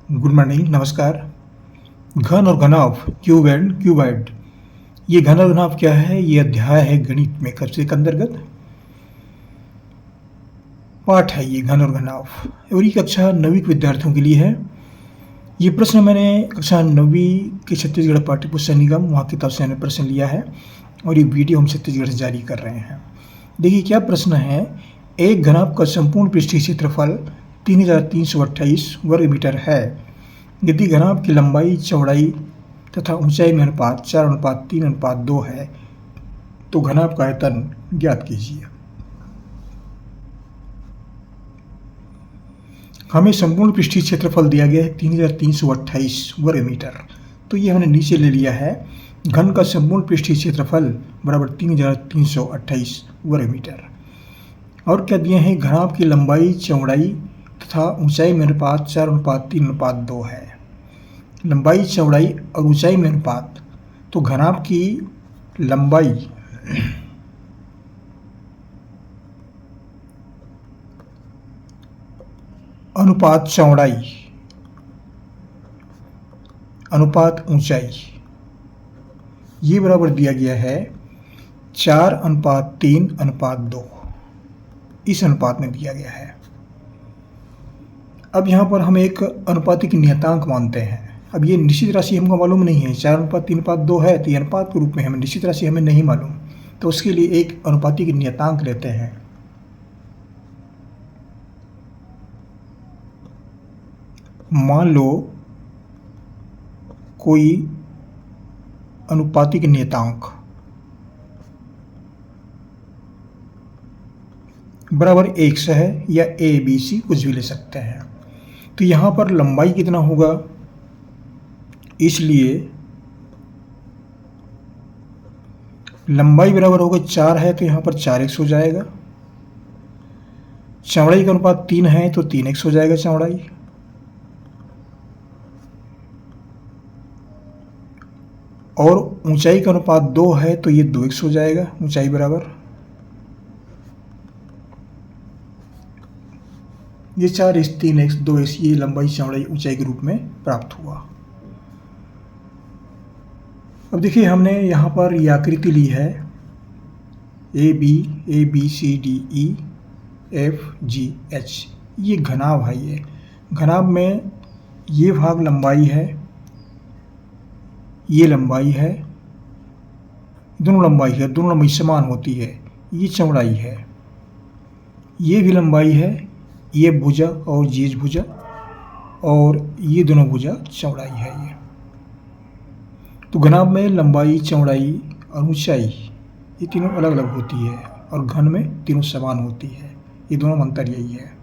Good morning, नमस्कार। घन और घनाभ, क्यूब एंड क्यूबॉइड। ये घन और घनाभ क्या है? ये अध्याय है गणित में कक्षा के अंतर्गत पाठ है। ये घन और घनाभ और ये कक्षा 9वीं के विद्यार्थियों के लिए है। ये प्रश्न मैंने कक्षा 9वीं के छत्तीसगढ़ पाठ्य पुस्तक निगम वहाँ किताब से मैंने प्रश्न लिया है और ये वीडियो हम छत्तीसगढ़ से जारी कर रहे हैं। देखिए क्या प्रश्न है। एक घनाभ का संपूर्ण पृष्ठीय क्षेत्रफल 3328 वर्ग मीटर है। यदि घनाभ की लंबाई, चौड़ाई तथा ऊंचाई में अनुपात 4:3:2 है तो घनाभ का आयतन ज्ञात कीजिए। हमें संपूर्ण पृष्ठीय क्षेत्रफल दिया गया है 3328 वर्ग मीटर, तो ये हमने नीचे ले लिया है। घन का संपूर्ण पृष्ठीय क्षेत्रफल बराबर 3328 वर्ग मीटर। और क्या दिए हैं? घनाभ की लंबाई, चौड़ाई तथा ऊंचाई में अनुपात 4:3:2 है। लंबाई, चौड़ाई और ऊंचाई में अनुपात, तो घनाभ की लंबाई अनुपात चौड़ाई अनुपात ऊंचाई, ये बराबर दिया गया है 4:3:2। इस अनुपात में दिया गया है। अब यहाँ पर हम एक अनुपातिक नियतांक मानते हैं। अब ये निश्चित राशि हमको मालूम नहीं है, 4:3:2 है तो ये अनुपात के रूप में हमें निश्चित राशि हमें नहीं मालूम, तो उसके लिए एक अनुपातिक नियतांक लेते हैं। मान लो कोई अनुपातिक नियतांक बराबर 1 है या ABC कुछ भी ले सकते हैं। तो यहाँ पर लंबाई कितना होगा, इसलिए लंबाई बराबर होगा 4 है तो यहाँ पर 4x हो जाएगा। चौड़ाई का अनुपात 3 है तो 3x हो जाएगा चौड़ाई। और ऊंचाई का अनुपात 2 है तो ये 2x हो जाएगा ऊंचाई बराबर। ये 4x 3x 2x ये लंबाई, चौड़ाई, ऊंचाई के रूप में प्राप्त हुआ। अब देखिए हमने यहाँ पर ये आकृति ली है ABCDEFGH। ये घनाभ है। ये घनाभ में ये भाग लंबाई है, ये लंबाई है, दोनों लंबाई समान होती है। ये चौड़ाई है, ये भी लंबाई है, ये भुजा और ये भुजा, और ये दोनों भुजा चौड़ाई है। ये तो घनाभ में लंबाई, चौड़ाई और ऊंचाई ये तीनों अलग अलग होती है और घन में तीनों समान होती है। ये दोनों में अंतर यही है।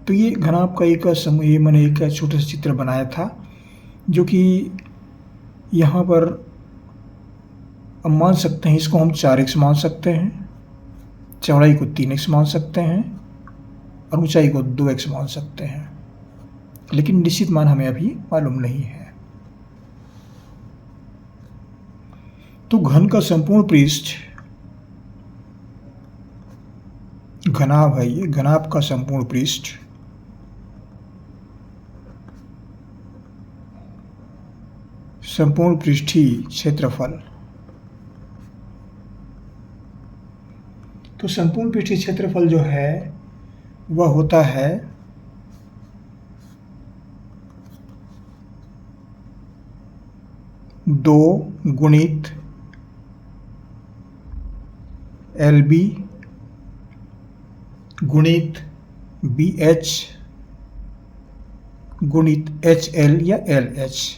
तो ये घनाभ का एक समूह, ये मैंने एक छोटा सा चित्र बनाया था जो कि यहाँ पर अब मान सकते हैं, इसको हम 4x मान सकते हैं, चौड़ाई को 3x मान सकते हैं और ऊंचाई को 2x मान सकते हैं, लेकिन निश्चित मान हमें अभी मालूम नहीं है। तो घन का संपूर्ण पृष्ठ घनाभ है। ये घनाभ का संपूर्ण पृष्ठ संपूर्ण पृष्ठीय क्षेत्रफल, तो संपूर्ण पृष्ठीय क्षेत्रफल जो है वह होता है दो गुणित LB गुणित BH गुणित HL या HL।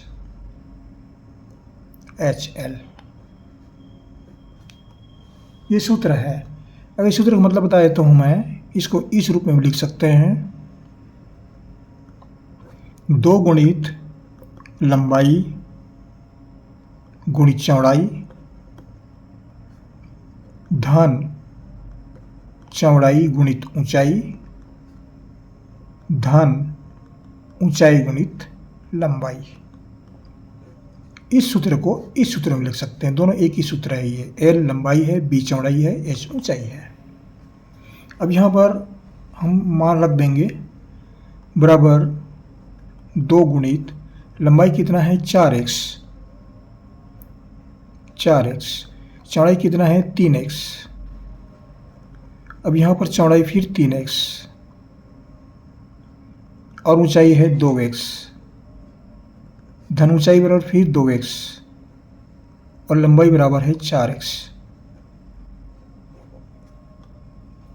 ये सूत्र है। अगर इस सूत्र का मतलब बताए तो मैं इसको इस रूप में लिख सकते हैं, 2 गुणित लंबाई गुणित चौड़ाई धन चौड़ाई गुणित ऊंचाई धन ऊंचाई गुणित लंबाई। इस सूत्र को इस सूत्र में लिख सकते हैं, दोनों एक ही सूत्र है। ये L लंबाई है, B चौड़ाई है, H ऊंचाई है। अब यहाँ पर हम मान रख देंगे बराबर 2 गुणित लंबाई कितना है 4x, चौड़ाई कितना है 3x। अब यहाँ पर चौड़ाई फिर 3x और ऊंचाई है 2x, धन ऊंचाई बराबर फिर 2x और लंबाई बराबर है 4x।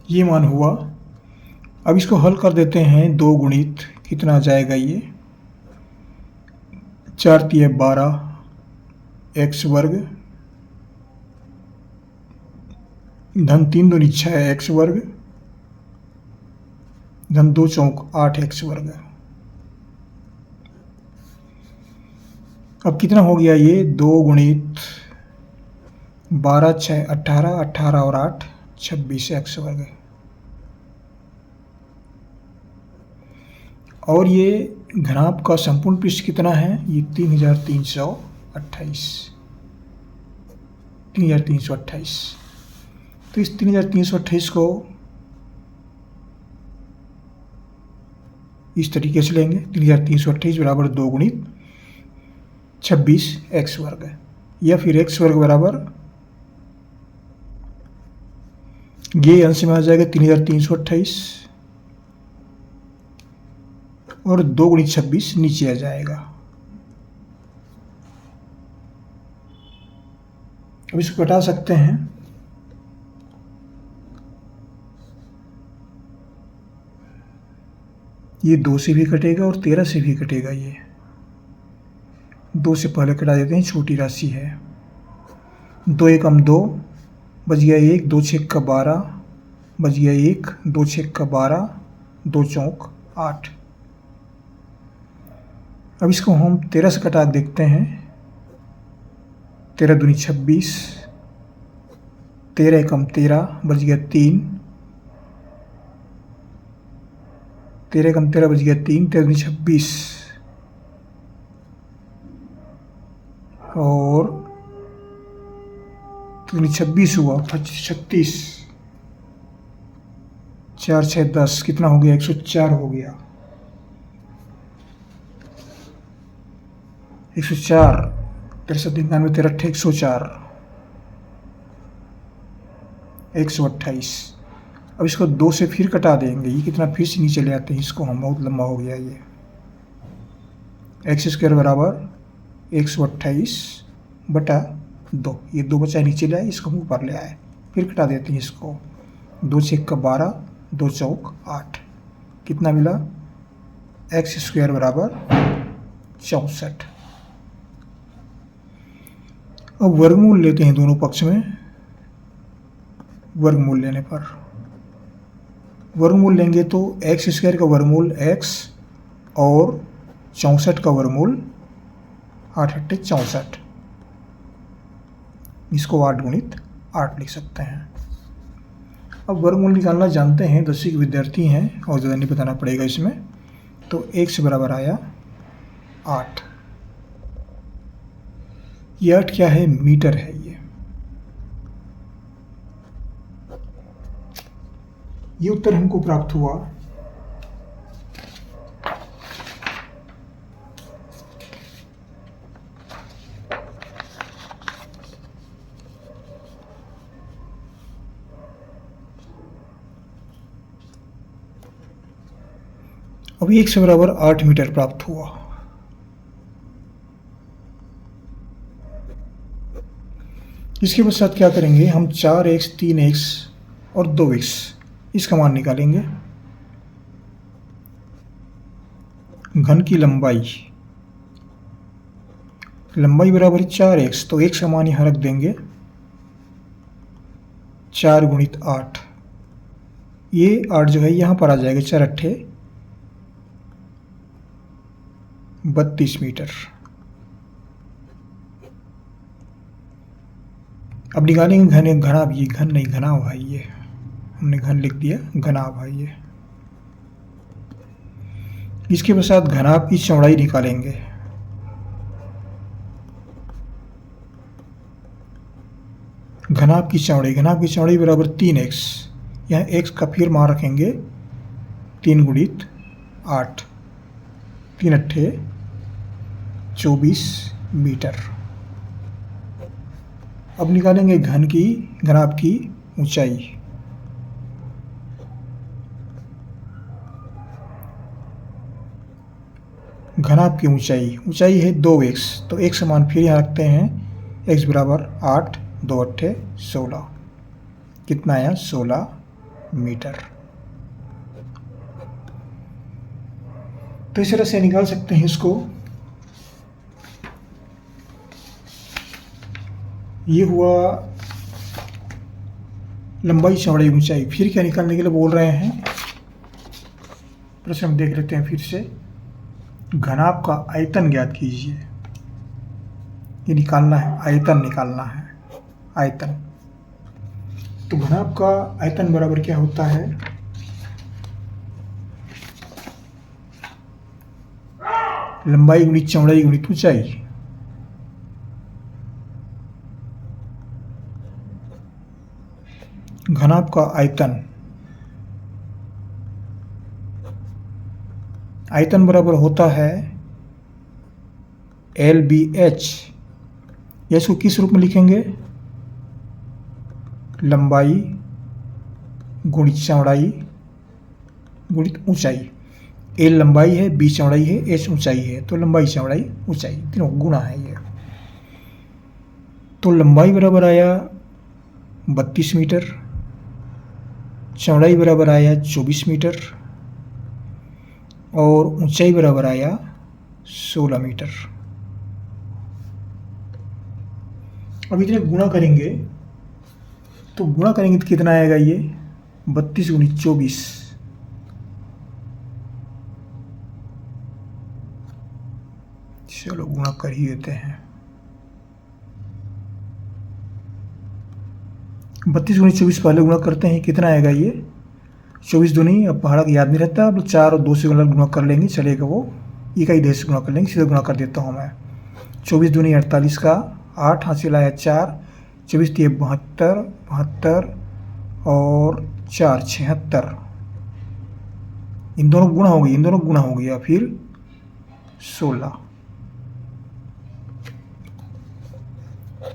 ये मान हुआ। अब इसको हल कर देते हैं। 2 गुणित कितना आ जाएगा ये 4 तिया 12 x वर्ग, धन 3 दूनी 6 x वर्ग, धन 2 चौक 8 x वर्ग। अब कितना हो गया ये 2 गुणित 12 6 18, 18 और 8 26 x वर्ग। और ये घनाभ का संपूर्ण पृष्ठ कितना है ये 3328। तो इस 3328 को इस तरीके से लेंगे। 3328 बराबर 2 गुणित 26 x वर्ग, या फिर x वर्ग बराबर ये अंश में आ जाएगा 3328 और 2 गुणित 26 नीचे आ जाएगा। अब इसको घटा सकते हैं। ये 2 से भी कटेगा और 13 से भी कटेगा। ये 2 से पहले कटा देते हैं, छोटी राशि है। 2 एकम 2 बच गया 1, 2 छेक का 12 बच गया 1, 2 छेक का 12, 2 चौक 8। अब इसको हम 13 से कटा देखते हैं। 13 दूनी 26, 13 एकम 13 बच गया 3, 13 एकम 13 बच गया 3, 13 दूनी 26 और 26 हुआ 36, 4 6 10 कितना हो गया 104 हो गया। 104 63 93 13 104 128। अब इसको 2 से फिर कटा देंगे। ये कितना फिर से नीचे ले आते हैं इसको हम, बहुत लंबा हो गया ये। x² बराबर 128 बटा 2, ये 2 बचा नीचे ले आए, इसको हम ऊपर ले आए। फिर कटा देते हैं इसको। 2 छेक का 12, 2 चौक 8 कितना मिला x² बराबर 64। अब वर्गमूल लेते हैं दोनों पक्ष में। वर्गमूल लेने पर वर्गमूल लेंगे तो x² का वर्गमूल x और 64 का वर्गमूल 8 8 64, इसको 8 गुणित 8 लिख सकते हैं। अब वर्गमूल निकालना जानते हैं, 10वीं के विद्यार्थी हैं और ज़्यादा नहीं बताना पड़ेगा इसमें। तो x बराबर आया 8। ये 8 क्या है मीटर है। ये उत्तर हमको प्राप्त हुआ। अब 1 से बराबर 8 मीटर प्राप्त हुआ। इसके पश्चात क्या करेंगे हम 4x 3x और 2x इसका मान निकालेंगे। घन की लंबाई बराबर 4x, तो x का मान यहाँ रख देंगे 4 गुणित 8। ये 8 जो है यहाँ पर आ जाएगा, 4 अट्ठे 32 मीटर। अब निकालेंगे घनाभ। ये घन नहीं घनाभ है, ये हमने घन लिख दिया, घनाभ है ये। इसके पश्चात घनाभ की चौड़ाई निकालेंगे। घनाभ की चौड़ाई बराबर 3x, यहाँ x का फिर मान रखेंगे 3 गुणित 8, 3 अट्ठे 24 मीटर। अब निकालेंगे घनाभ की ऊंचाई। घनाभ की ऊंचाई है 2x, तो x का मान फिर यहाँ रखते हैं, x बराबर 8, 2 अट्ठे 16, कितना आया 16 मीटर। तो इस तरह से निकाल सकते हैं इसको। ये हुआ लंबाई चौड़ाई ऊंचाई। फिर क्या निकालने के लिए बोल रहे हैं, प्रश्न देख लेते हैं फिर से। घनाभ का आयतन ज्ञात कीजिए। ये निकालना है, आयतन निकालना है, आयतन। तो घनाभ का आयतन बराबर क्या होता है, लंबाई गुणित चौड़ाई गुणित ऊंचाई। घनाभ का आयतन बराबर होता है LBH। या इसको किस रूप में लिखेंगे, लंबाई गुणित चौड़ाई गुणित ऊंचाई। L लंबाई है, B चौड़ाई है, H ऊंचाई है, तो लंबाई चौड़ाई ऊंचाई तीनों गुणा है ये। तो लंबाई बराबर आया 32 मीटर, चौड़ाई बराबर आया 24 मीटर और ऊंचाई बराबर आया 16 मीटर। अब इतने गुणा करेंगे तो कितना आएगा, ये 32 गुणित 24, चलो गुणा कर ही देते हैं। 32 गुणित 24 पहले गुणा करते हैं, कितना आएगा ये 24 दूनी। अब पहाड़ा का याद नहीं रहता, अब 4 और 2 से गुणा कर लेंगे, चलेगा वो, ये का इधर से गुणा कर लेंगे, सीधा गुणा कर देता हूँ मैं। 24 दूनी 48 का 8, हासिल आया 4, 24 3 72, 72 और 4 76। इन दोनों गुणा हो गया, फिर 16।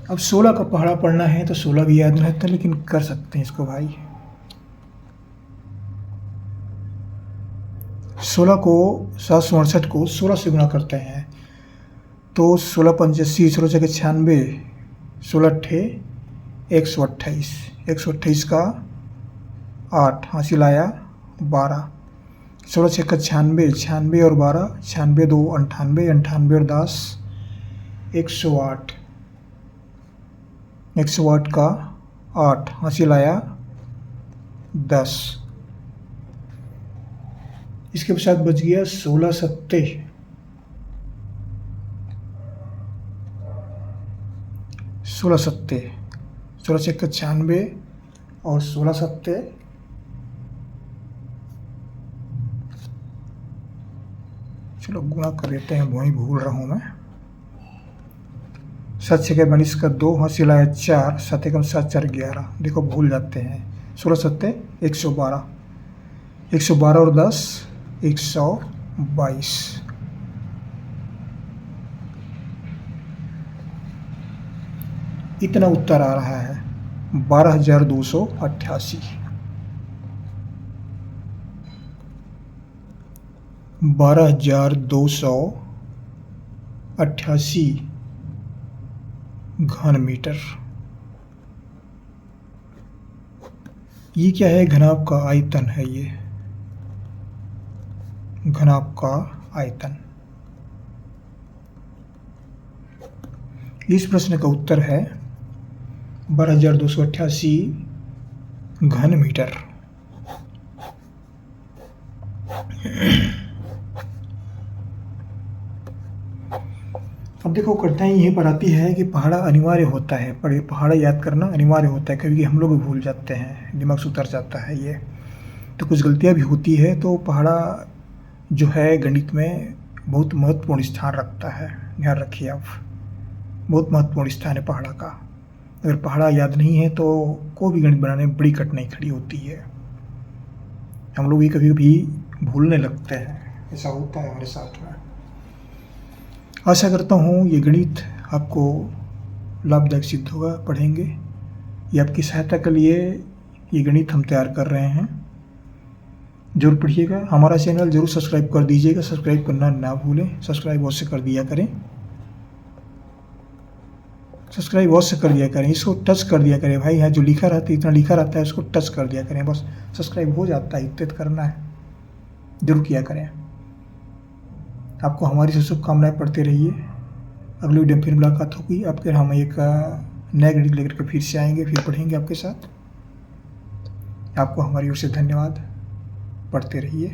अब 16 का पहाड़ा पढ़ना है तो 16 भी याद नहीं रहता, लेकिन कर सकते हैं इसको भाई। 16 को 768 को 16 से गुणा करते हैं तो 16 85, 16 जगह 96, 16 अट्ठे 128, 128 का 8, हासिल आया 12, 16 छक्का 96, 96 और 12, 96 2 98, 98 और 10 108, 108 का 8, हासिल आया 10। इसके पश्चात बच गया 16 सत्ते, 16 सत्ते, 16 छक्का 96 और 16 सत्ते 16 गुणा कर देते हैं, वही भूल रहा हूँ मैं। 7 छक्के 42 का 2, हासिल आया 4, 7 एकम 7 4 11, देखो भूल जाते हैं। 16 सत्ते 112, 112 और 10 122। इतना उत्तर आ रहा है 12,288। 12,288 घन मीटर। ये क्या है, घनाभ का आयतन है, ये घनाभ का आयतन। इस प्रश्न का उत्तर है 12,288 घन मीटर। अब देखो कठिनाई यहीं पर आती है कि पहाड़ा अनिवार्य होता है, पर पहाड़ा याद करना अनिवार्य होता है, कभी हम लोग भी भूल जाते हैं, दिमाग से उतर जाता है ये, तो कुछ गलतियां भी होती है। तो पहाड़ा जो है गणित में बहुत महत्वपूर्ण स्थान रखता है, ध्यान रखिए आप, बहुत महत्वपूर्ण स्थान है पहाड़ा का। अगर पहाड़ा याद नहीं है तो कोई भी गणित बनाने में बड़ी कठिनाई खड़ी होती है। हम लोग भी कभी कभी भूलने लगते हैं, ऐसा होता है हमारे साथ में। आशा करता हूँ ये गणित आपको लाभदायक सिद्ध होगा। पढ़ेंगे, ये आपकी सहायता के लिए ये गणित हम तैयार कर रहे हैं। ज़रूर पढ़िएगा। हमारा चैनल ज़रूर सब्सक्राइब कर दीजिएगा, सब्सक्राइब करना ना भूलें। सब्सक्राइब अवश्य कर दिया करें, सब्सक्राइब अवश्य कर दिया करें। इसको टच कर दिया करें भाई, यहाँ जो लिखा रहता है, इतना लिखा रहता है, उसको टच कर दिया करें, बस सब्सक्राइब हो जाता है। इतना करना है, जरूर किया करें। आपको हमारी से शुभकामनाएं। पढ़ते रहिए। अगले वीडियो में फिर मुलाकात होगी आपके। हम एक नया गणित लेकर के फिर से आएंगे, फिर पढ़ेंगे आपके साथ। आपको हमारी ओर से धन्यवाद। पढ़ते रहिए।